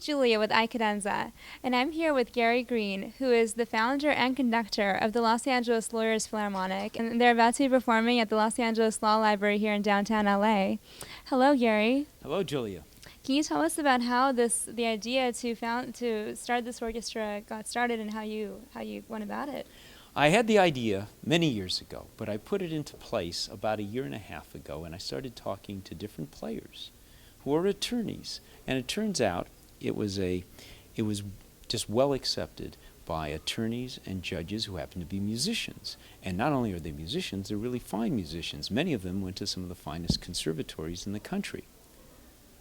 Julia with iCadenza, and I'm here with Gary Greene, who is the founder and conductor of the Los Angeles Lawyers Philharmonic, and they're about to be performing at the Los Angeles Law Library here in downtown LA. Hello, Gary. Hello, Julia. Can you tell us about how the idea to start this orchestra got started and how you went about it? I had the idea many years ago, but I put it into place about a year and a half ago, and I started talking to different players who are attorneys. And it turns out it was just well accepted by attorneys and judges who happen to be musicians. And not only are they musicians, they're really fine musicians. Many of them went to some of the finest conservatories in the country.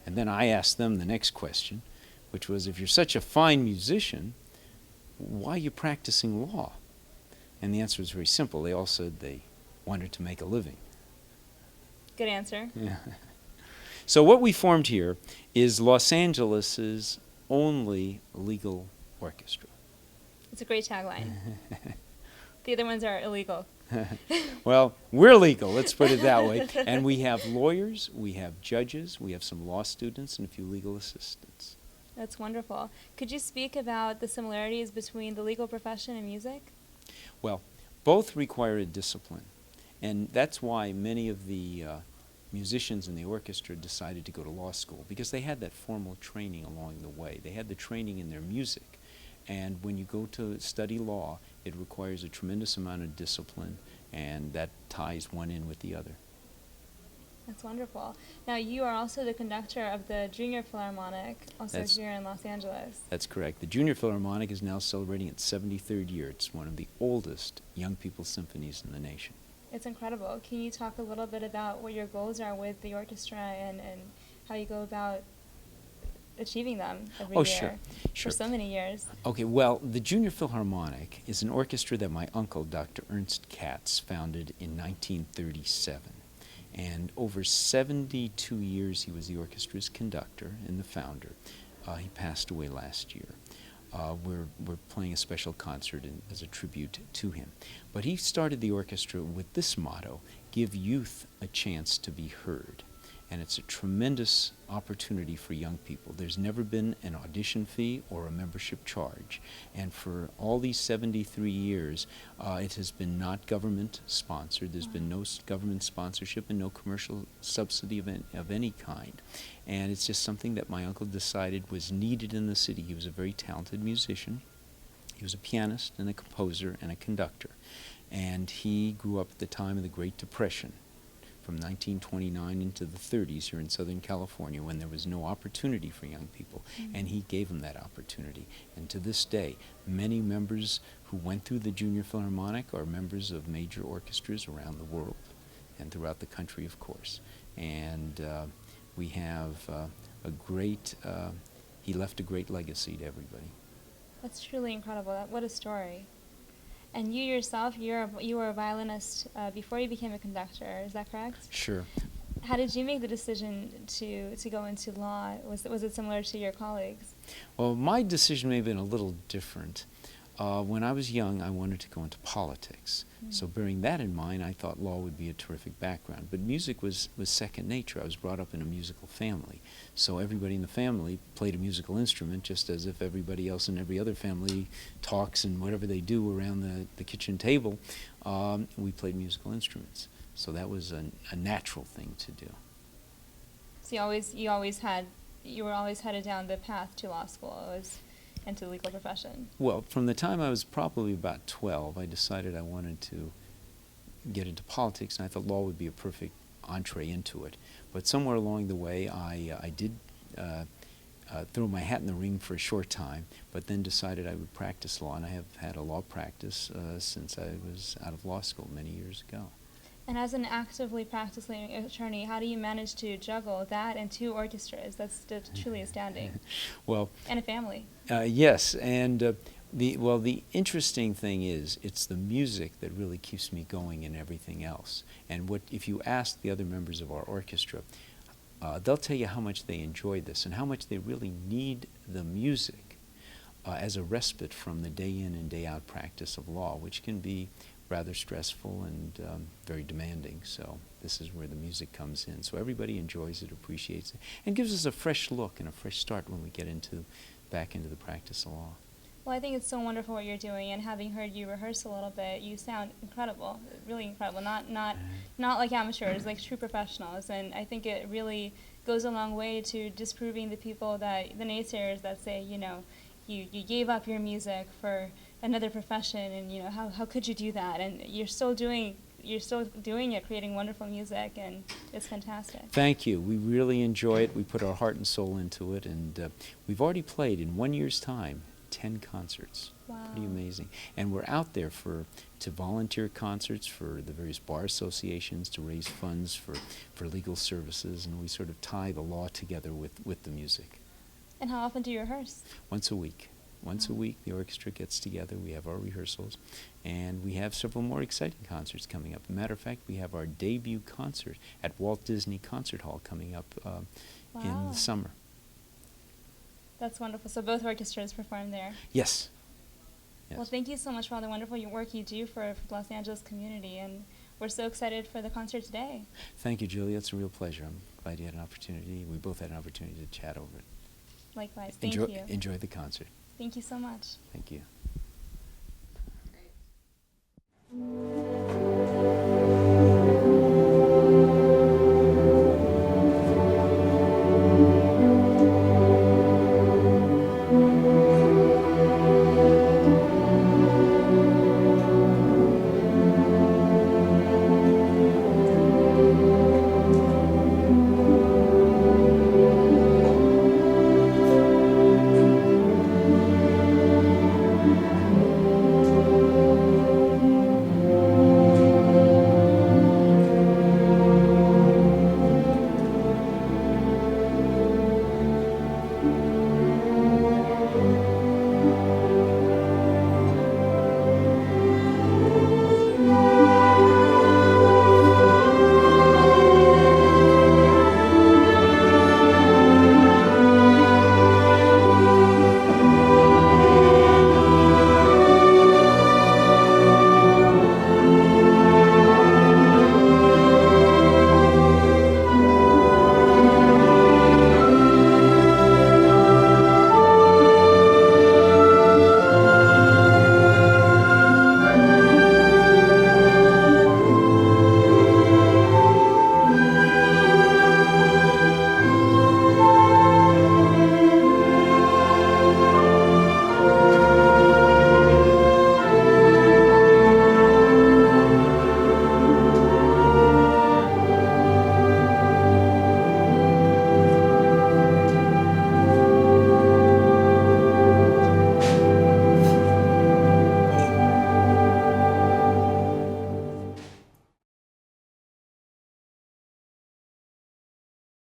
And then I asked them the next question, which was, if you're such a fine musician, why are you practicing law? And the answer was very simple. They all said they wanted to make a living. Good answer. Yeah. So what we formed here is Los Angeles's only legal orchestra. It's a great tagline. The other ones are illegal. Well, we're legal, let's put it that way. And we have lawyers, we have judges, we have some law students, and a few legal assistants. That's wonderful. Could you speak about the similarities between the legal profession and music? Well, both require a discipline, and that's why many of the musicians in the orchestra decided to go to law school, because they had that formal training along the way. They had the training in their music, and when you go to study law, it requires a tremendous amount of discipline, and that ties one in with the other. That's wonderful. Now, you are also the conductor of the Junior Philharmonic, also here in Los Angeles. That's correct. The Junior Philharmonic is now celebrating its 73rd year. It's one of the oldest young people's symphonies in the nation. It's incredible. Can you talk a little bit about what your goals are with the orchestra and how you go about achieving them every year for so many years? Okay, well, the Junior Philharmonic is an orchestra that my uncle, Dr. Ernst Katz, founded in 1937. And over 72 years he was the orchestra's conductor and the founder. He passed away last year. We're playing a special concert as a tribute to him. But he started the orchestra with this motto: give youth a chance to be heard. And it's a tremendous opportunity for young people. There's never been an audition fee or a membership charge. And for all these 73 years, it has been not government sponsored. There's been no government sponsorship and no commercial subsidy of any kind. And it's just something that my uncle decided was needed in the city. He was a very talented musician. He was a pianist and a composer and a conductor. And he grew up at the time of the Great Depression, from 1929 into the 30s here in Southern California, when there was no opportunity for young people, and he gave them that opportunity. And to this day, many members who went through the Junior Philharmonic are members of major orchestras around the world and throughout the country, of course. And we have he left a great legacy to everybody. That's truly incredible. What a story. And you yourself, you were a violinist before you became a conductor, is that correct? Sure. How did you make the decision to go into law? Was it similar to your colleagues? Well, my decision may have been a little different. When I was young, I wanted to go into politics. So bearing that in mind, I thought law would be a terrific background. But music was second nature. I was brought up in a musical family. So everybody in the family played a musical instrument, just as if everybody else in every other family talks and whatever they do around the kitchen table, we played musical instruments. So that was a natural thing to do. So you were always headed down the path to law school. It was into the legal profession? Well, from the time I was probably about 12, I decided I wanted to get into politics, and I thought law would be a perfect entree into it. But somewhere along the way, I did throw my hat in the ring for a short time, but then decided I would practice law, and I have had a law practice since I was out of law school many years ago. And as an actively practicing attorney, how do you manage to juggle that and two orchestras? That's truly astounding. Well, and a family. Yes, and the interesting thing is, it's the music that really keeps me going and everything else. And if you ask the other members of our orchestra, they'll tell you how much they enjoy this and how much they really need the music as a respite from the day in and day out practice of law, which can be rather stressful and very demanding. So this is where the music comes in. So everybody enjoys it, appreciates it, and gives us a fresh look and a fresh start when we get into back into the practice of law. Well, I think it's so wonderful what you're doing, and having heard you rehearse a little bit, you sound incredible, really incredible. Not like amateurs, like true professionals. And I think it really goes a long way to disproving the people the naysayers that say, you gave up your music for another profession, and how could you do that? And you're still doing it, creating wonderful music, and it's fantastic. Thank you. We really enjoy it. We put our heart and soul into it, and we've already played in 1 year's time 10 concerts. Wow. Pretty amazing. And we're out there to volunteer concerts for the various bar associations, to raise funds for legal services, and we sort of tie the law together with the music. And how often do you rehearse? Once a week. Once a week, the orchestra gets together. We have our rehearsals, and we have several more exciting concerts coming up. As a matter of fact, we have our debut concert at Walt Disney Concert Hall coming up in the summer. That's wonderful. So both orchestras perform there. Yes. Yes. Well, thank you so much for all the wonderful work you do for the Los Angeles community, and we're so excited for the concert today. Thank you, Julia. It's a real pleasure. I'm glad you had an opportunity. We both had an opportunity to chat over it. Likewise. Thank you. Enjoy the concert. Thank you so much. Thank you. Great.